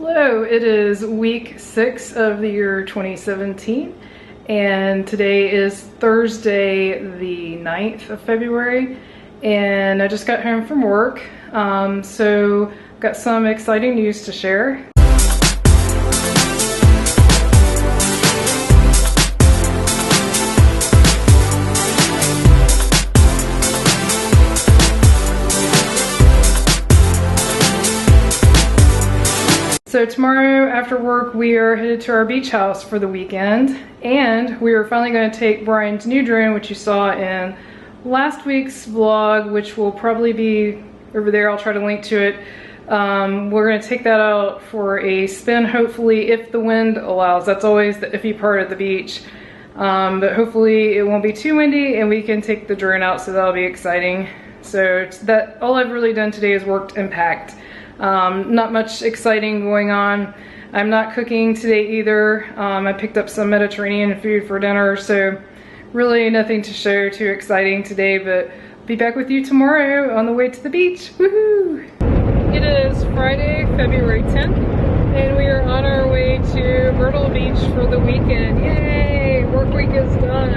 Hello, it is week 6 of the year 2017 and today is Thursday the 9th of February and I just got home from work, so got some exciting news to share. So tomorrow after work we are headed to our beach house for the weekend, and we are finally going to take Brian's new drone, which you saw in last week's vlog, which will probably be over there. I'll try to link to it. We're going to take that out for a spin, hopefully, if the wind allows. That's always the iffy part of the beach, but hopefully it won't be too windy and we can take the drone out, so that'll be exciting. So that all I've really done today is worked and packed. Not much exciting going on. I'm not cooking today either. I picked up some Mediterranean food for dinner, so really nothing to show too exciting today, but be back with you tomorrow on the way to the beach. Woohoo! It is Friday, February 10th, and we are on our way to Myrtle Beach for the weekend. Yay! Work week is done.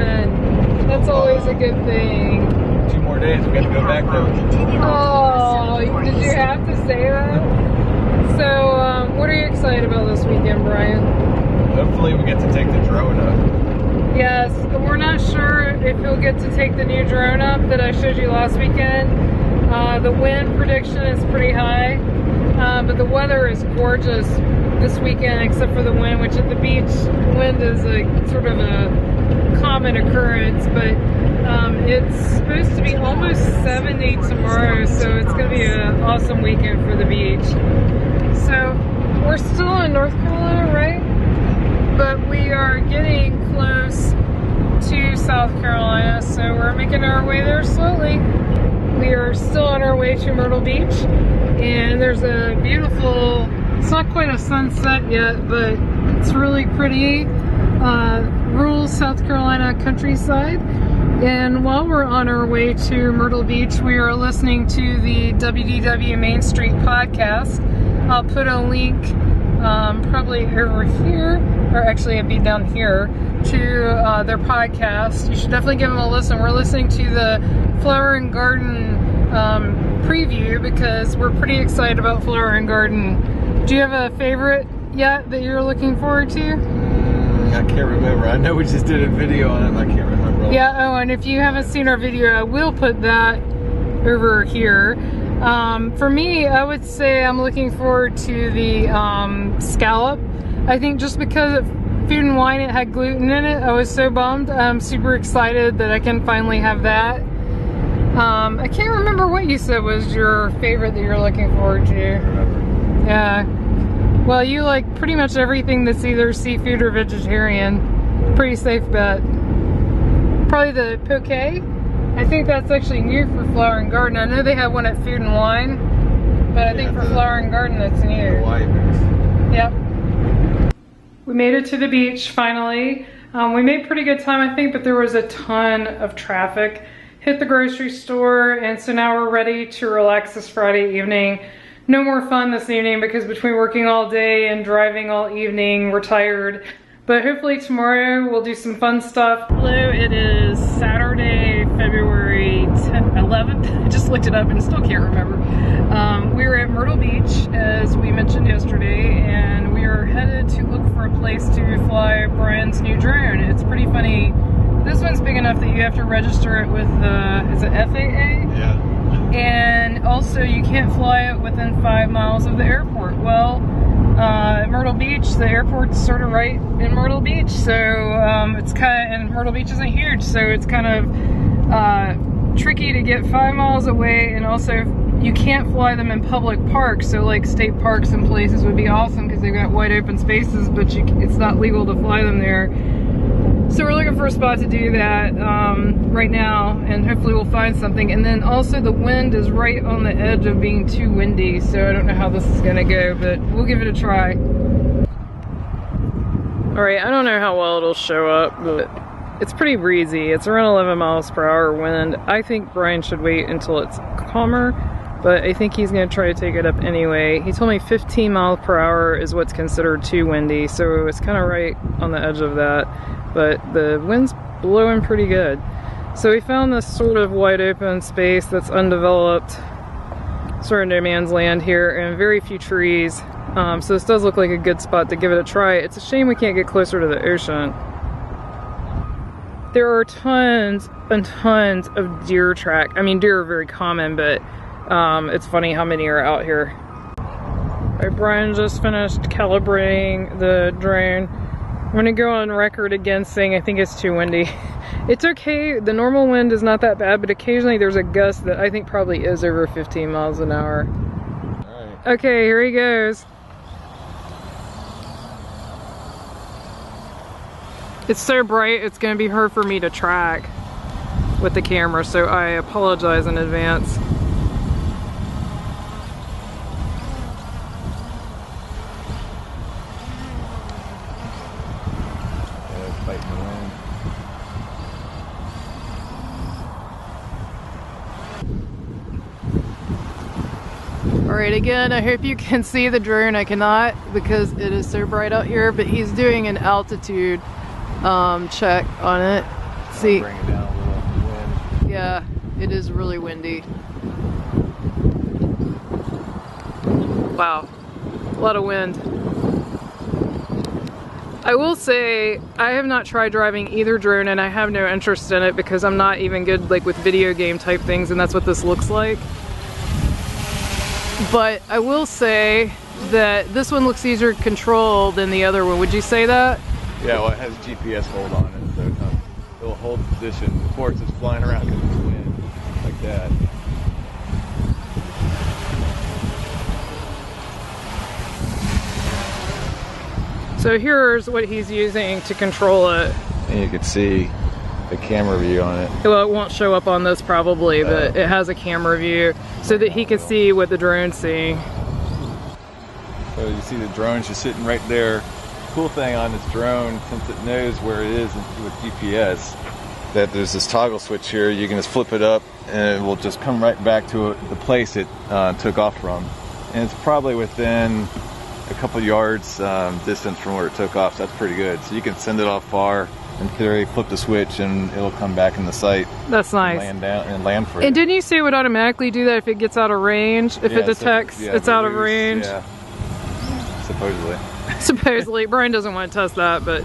That's always a good thing. 2 more days, we got to go back though. Oh, did you have to say that? So, what are you excited about this weekend, Brian? Hopefully we get to take the drone up. Yes, we're not sure if you'll get to take the new drone up that I showed you last weekend. The wind prediction is pretty high, but the weather is gorgeous this weekend except for the wind, which at the beach, wind is a sort of a common occurrence, but it's supposed to be almost 70 tomorrow, so it's going to be an awesome weekend for the beach. So we're still in North Carolina, right? But we are getting close to South Carolina, so we're making our way there slowly. We are still on our way to Myrtle Beach, and there's a beautiful, it's not quite a sunset yet, but it's really pretty, rural South Carolina countryside. And while we're on our way to Myrtle Beach, we are listening to the WDW Main Street podcast. I'll put a link probably over here, or actually it'd be down here, to their podcast. You should definitely give them a listen. We're listening to the Flower and Garden preview because we're pretty excited about Flower and Garden. Do you have a favorite yet that you're looking forward to? I can't remember. I know we just did a video on it, I can't remember. Yeah, oh, and if you haven't seen our video, I will put that over here. For me, I would say I'm looking forward to the scallop. I think just because of Food and Wine, it had gluten in it. I was so bummed. I'm super excited that I can finally have that. I can't remember what you said was your favorite that you're looking forward to. Yeah. Well, you like pretty much everything that's either seafood or vegetarian. Pretty safe bet. Probably the poke. I think that's actually new for Flower and Garden. I know they have one at Food and Wine, but I think for Flower and Garden that's new. Yep. We made it to the beach finally. We made pretty good time, I think, but there was a ton of traffic. Hit the grocery store, and so now we're ready to relax this Friday evening. No more fun this evening because between working all day and driving all evening, we're tired. But hopefully tomorrow we'll do some fun stuff. Hello, it is Saturday, February 11th. I just looked it up and still can't remember. We were at Myrtle Beach, as we mentioned yesterday, and we are headed to look for a place to fly Brian's new drone. It's pretty funny. This one's big enough that you have to register it with is it FAA? Yeah. And also you can't fly it within 5 miles of the airport. Well, Myrtle Beach, the airport's sort of right in Myrtle Beach, so it's kind of, and Myrtle Beach isn't huge, so it's kind of tricky to get 5 miles away, and also you can't fly them in public parks, so like state parks and places would be awesome because they've got wide open spaces, but it's not legal to fly them there. So we're looking for a spot to do that right now, and hopefully we'll find something. And then also the wind is right on the edge of being too windy, so I don't know how this is gonna go, but we'll give it a try. All right, I don't know how well it'll show up, but it's pretty breezy. It's around 11 miles per hour wind. I think Brian should wait until it's calmer but I think he's gonna try to take it up anyway. He told me 15 miles per hour is what's considered too windy, so it's kind of right on the edge of that, but the wind's blowing pretty good. So we found this sort of wide open space that's undeveloped, sort of no man's land here, and very few trees. So this does look like a good spot to give it a try. It's a shame we can't get closer to the ocean. There are tons and tons of deer track. I mean, deer are very common, but it's funny how many are out here. All right, Brian just finished calibrating the drone. I'm gonna go on record again saying I think it's too windy. It's okay, the normal wind is not that bad, but occasionally there's a gust that I think probably is over 15 miles an hour. All right. Okay, here he goes. It's so bright, it's gonna be hard for me to track with the camera, so I apologize in advance. Fighting the wind. All right, again, I hope you can see the drone. I cannot because it is so bright out here, but he's doing an altitude check on it. See, Bring it down a little wind. yeah, it is really windy. Wow, a lot of wind. I will say, I have not tried driving either drone, and I have no interest in it because I'm not even good like with video game type things, and that's what this looks like. But I will say that this one looks easier to control than the other one. Would you say that? Yeah, well, it has GPS hold on it, so it'll hold position. Of course, it's flying around because it's wind, like that. So here's what he's using to control it. And you can see the camera view on it. Well, it won't show up on this probably, but it has a camera view so that he can see what the drone's seeing. So you see the drone's just sitting right there. Cool thing on this drone, since it knows where it is with GPS, that there's this toggle switch here. You can just flip it up and it will just come right back to the place it took off from. And it's probably within a couple yards distance from where it took off, so that's pretty good. So you can send it off far, in theory, flip the switch and it'll come back in the sight. That's nice. Land down and land for you. And didn't you say it would automatically do that if it gets out of range? If it detects it's out of range? Yeah, supposedly. Supposedly. Brian doesn't want to test that, but...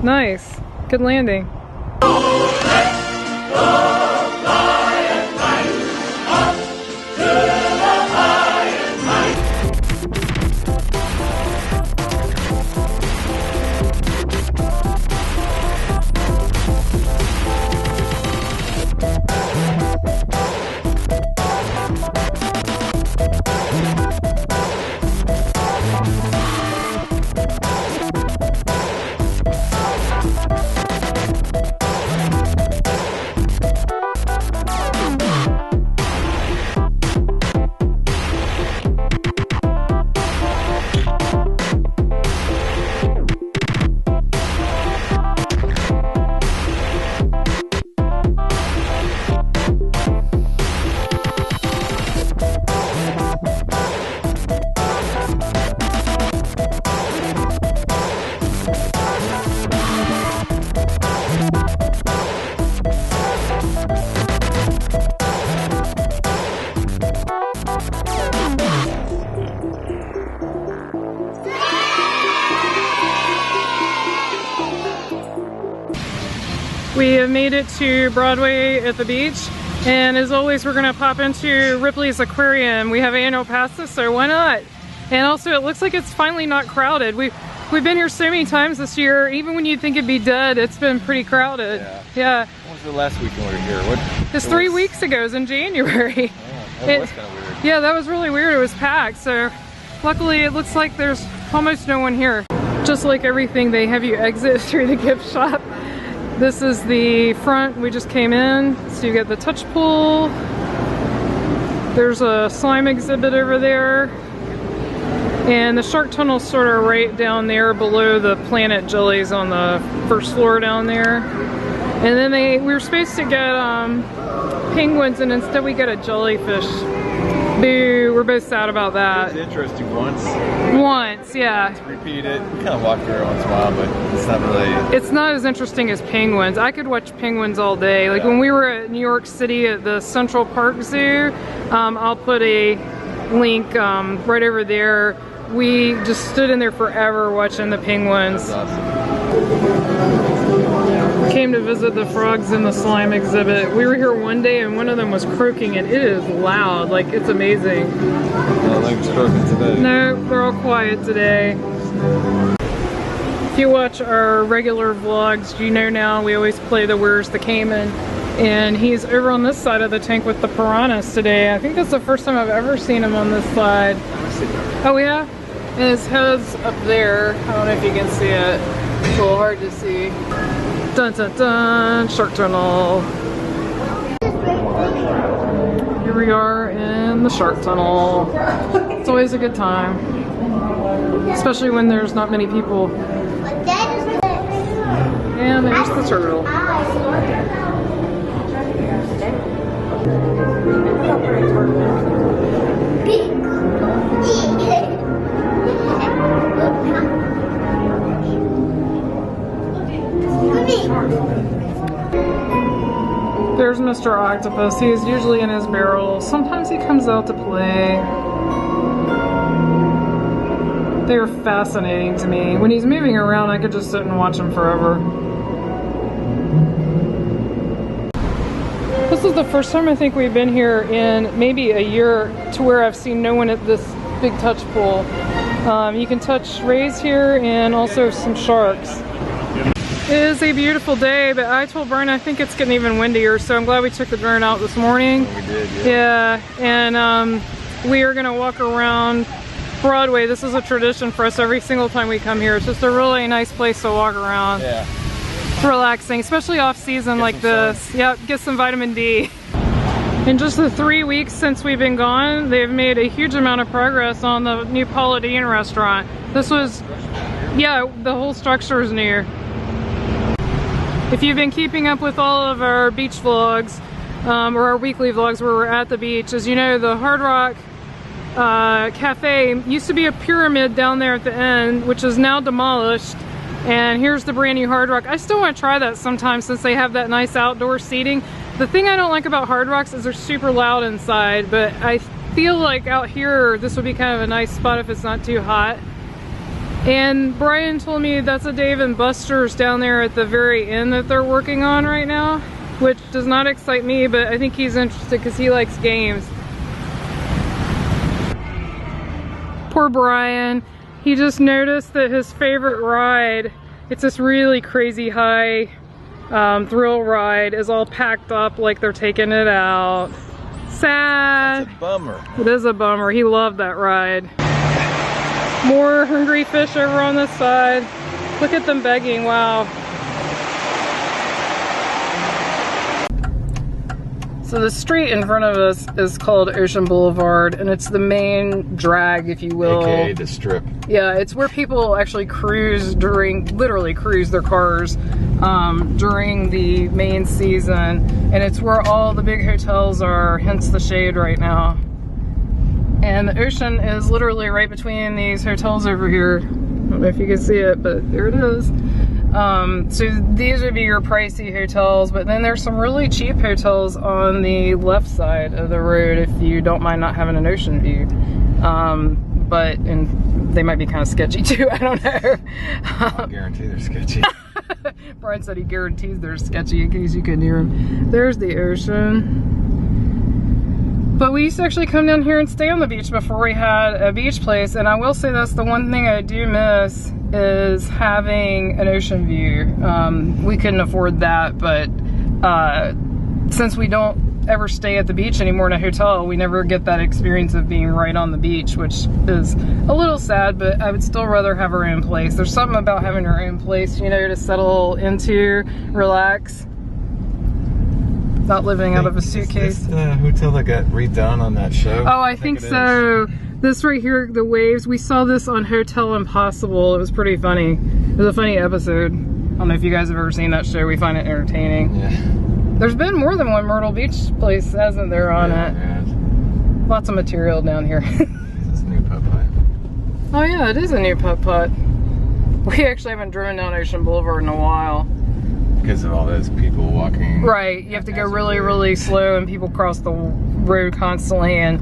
Nice. Good landing. We have made it to Broadway at the beach, and as always we're gonna pop into Ripley's Aquarium. We have annual passes, so why not? And also it looks like it's finally not crowded. We've been here so many times this year, even when you'd think it'd be dead, it's been pretty crowded. Yeah. When was the last weekend we were here? It's 3 weeks ago, it was in January. Yeah, that was kind of weird. Yeah, that was really weird, it was packed, so luckily it looks like there's almost no one here. Just like everything, they have you exit through the gift shop. This is the front, we just came in, so you get the touch pool. There's a slime exhibit over there. And the shark tunnel's sort of right down there below the Planet Jellies on the first floor down there. And then we were supposed to get penguins, and instead we got a jellyfish. Boo, we're both sad about that. It was interesting once. Once, yeah. Repeat it. We kind of walk through it once in a while, but it's not really... It's not as interesting as penguins. I could watch penguins all day. Like when we were at New York City at the Central Park Zoo, I'll put a link right over there. We just stood in there forever watching the penguins. That's awesome. Came to visit the frogs in the slime exhibit. We were here one day and one of them was croaking, and it is loud. Like, it's amazing. I don't think it's croaking today. No, they're all quiet today. If you watch our regular vlogs, you know now we always play the Where's the Cayman. And he's over on this side of the tank with the piranhas today. I think that's the first time I've ever seen him on this side. Oh yeah? And his head's up there. I don't know if you can see it. It's a little hard to see. Dun dun dun, shark tunnel. Here we are in the shark tunnel. It's always a good time. Especially when there's not many people. And there's the turtle. There's Mr. Octopus. He's usually in his barrel. Sometimes he comes out to play. They're fascinating to me. When he's moving around, I could just sit and watch him forever. This is the first time I think we've been here in maybe a year to where I've seen no one at this big touch pool. You can touch rays here and also some sharks. It is a beautiful day, but I told Brian I think it's getting even windier, so I'm glad we took the drone out this morning. We did, yeah. Yeah, and we are gonna walk around Broadway. This is a tradition for us every single time we come here. It's just a really nice place to walk around. Yeah. It's relaxing, especially off season like this. Yep, get some vitamin D. In just the 3 weeks since we've been gone, they've made a huge amount of progress on the new Paula Deen restaurant. This was, yeah, the whole structure is new. If you've been keeping up with all of our beach vlogs, or our weekly vlogs where we're at the beach, as you know, the Hard Rock Cafe used to be a pyramid down there at the end, which is now demolished. And here's the brand new Hard Rock. I still want to try that sometime since they have that nice outdoor seating. The thing I don't like about Hard Rocks is they're super loud inside, but I feel like out here this would be kind of a nice spot if it's not too hot. And Brian told me that's a Dave & Buster's down there at the very end that they're working on right now, which does not excite me, but I think he's interested because he likes games. Poor Brian. He just noticed that his favorite ride, it's this really crazy high thrill ride, is all packed up like they're taking it out. Sad. It's a bummer. It is a bummer. He loved that ride. More hungry fish over on this side. Look at them begging, wow. So the street in front of us is called Ocean Boulevard, and it's the main drag, if you will. AKA the Strip. Yeah, it's where people actually cruise literally cruise their cars during the main season. And it's where all the big hotels are, hence the shade right now. And the ocean is literally right between these hotels over here. I don't know if you can see it, but there it is. So these would be your pricey hotels, but then there's some really cheap hotels on the left side of the road if you don't mind not having an ocean view. And they might be kind of sketchy too, I don't know. I guarantee they're sketchy. Brian said he guarantees they're sketchy in case you couldn't hear him. There's the ocean. But we used to actually come down here and stay on the beach before we had a beach place, and I will say that's the one thing I do miss is having an ocean view. We couldn't afford that, but since we don't ever stay at the beach anymore in a hotel, we never get that experience of being right on the beach, which is a little sad, but I would still rather have our own place. There's something about having your own place, you know, to settle into, relax. Not living out of a suitcase. Is this the hotel that got redone on that show? Oh, I think so. This right here, the waves, we saw this on Hotel Impossible. It was pretty funny. It was a funny episode. I don't know if you guys have ever seen that show. We find it entertaining. Yeah. There's been more than one Myrtle Beach place, hasn't there, on it? Yeah. Lots of material down here. It's a new putt-putt. Oh yeah, it is a new putt-putt. We actually haven't driven down Ocean Boulevard in a while. Because of all those people walking. Right, you have to go really, really slow and people cross the road constantly. And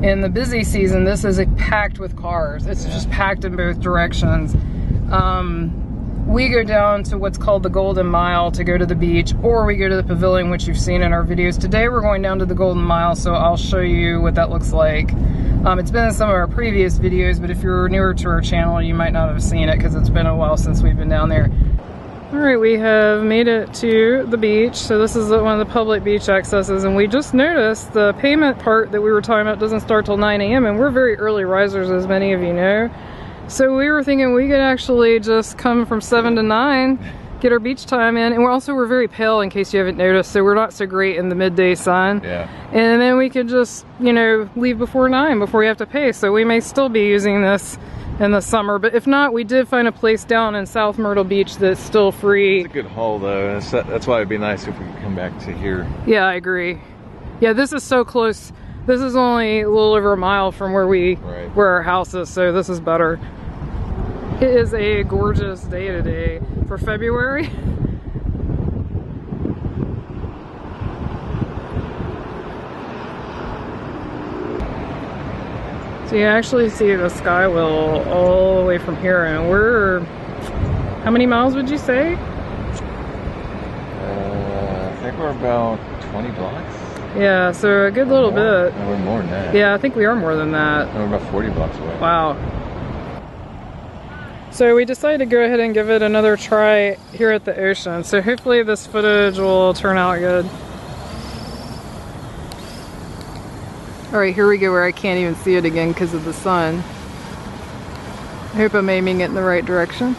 in the busy season, this is packed with cars. It's just packed in both directions. We go down to what's called the Golden Mile to go to the beach, or we go to the pavilion, which you've seen in our videos. Today we're going down to the Golden Mile, so I'll show you what that looks like. It's been in some of our previous videos, but if you're newer to our channel, you might not have seen it because it's been a while since we've been down there. All right, we have made it to the beach. So this is one of the public beach accesses, and we just noticed the payment part that we were talking about doesn't start till 9 a.m. and we're very early risers, as many of you know. So we were thinking we could actually just come from 7 to 9, get our beach time in, and we're very pale in case you haven't noticed, so we're not so great in the midday sun. Yeah. And then we could just, you know, leave before 9 before we have to pay. So we may still be using this in the summer, but if not, we did find a place down in South Myrtle Beach that's still free. It's a good haul though, and that's why it'd be nice if we could come back to here. Yeah, I agree. Yeah, this is so close. This is only a little over a mile from where where our house is, so this is better. It is a gorgeous day today for February. So you actually see the sky wheel all the way from here, and we're, how many miles would you say? I think we're about 20 blocks. Yeah, so a good little bit. No, we're more than that. Yeah, I think we are more than that. No, we're about 40 blocks away. Wow. So we decided to go ahead and give it another try here at the ocean. So hopefully this footage will turn out good. All right, here we go where I can't even see it again because of the sun. I hope I'm aiming it in the right direction.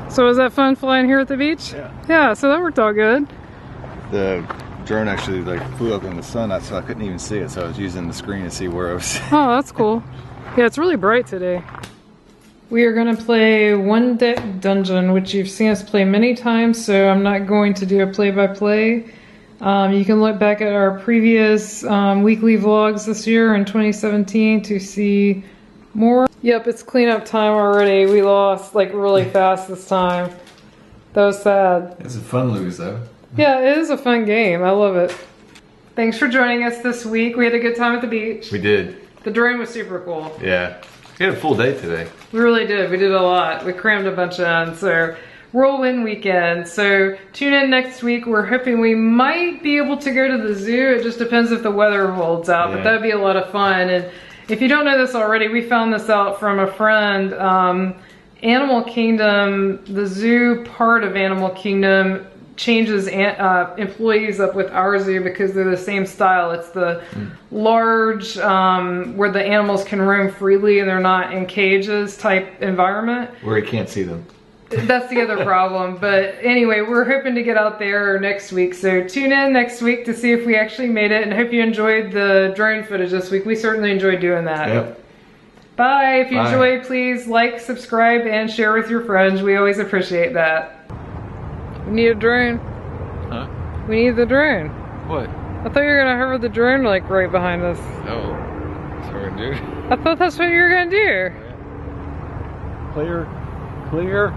So was that fun flying here at the beach? Yeah. Yeah, so that worked out good. The drone actually flew up in the sun, so I couldn't even see it, so I was using the screen to see where I was. Oh, that's cool. Yeah, it's really bright today. We are going to play One Deck Dungeon, which you've seen us play many times, so I'm not going to do a play-by-play. You can look back at our previous weekly vlogs this year in 2017 to see more. Yep, it's cleanup time already. We lost like really fast this time. That was sad. It's a fun lose though. Yeah, it is a fun game. I love it. Thanks for joining us this week. We had a good time at the beach. We did. The drone was super cool. Yeah. We had a full day today. We really did. We did a lot. We crammed a bunch in. So whirlwind weekend. So tune in next week. We're hoping we might be able to go to the zoo. It just depends if the weather holds out, but that'd be a lot of fun. And if you don't know this already, we found this out from a friend. Animal Kingdom, the zoo part of Animal Kingdom changes employees up with our zoo because they're the same style. It's the large, where the animals can roam freely and they're not in cages type environment. Where you can't see them. That's the other problem. But anyway, we're hoping to get out there next week. So tune in next week to see if we actually made it, and I hope you enjoyed the drone footage this week. We certainly enjoyed doing that. Yep. Bye. If you enjoyed, please like, subscribe, and share with your friends. We always appreciate that. We need a drone. Huh? We need the drone. What? I thought you were gonna hover the drone like right behind us. Oh. That's what we're gonna do. I thought that's what you were gonna do. Clear. Clear.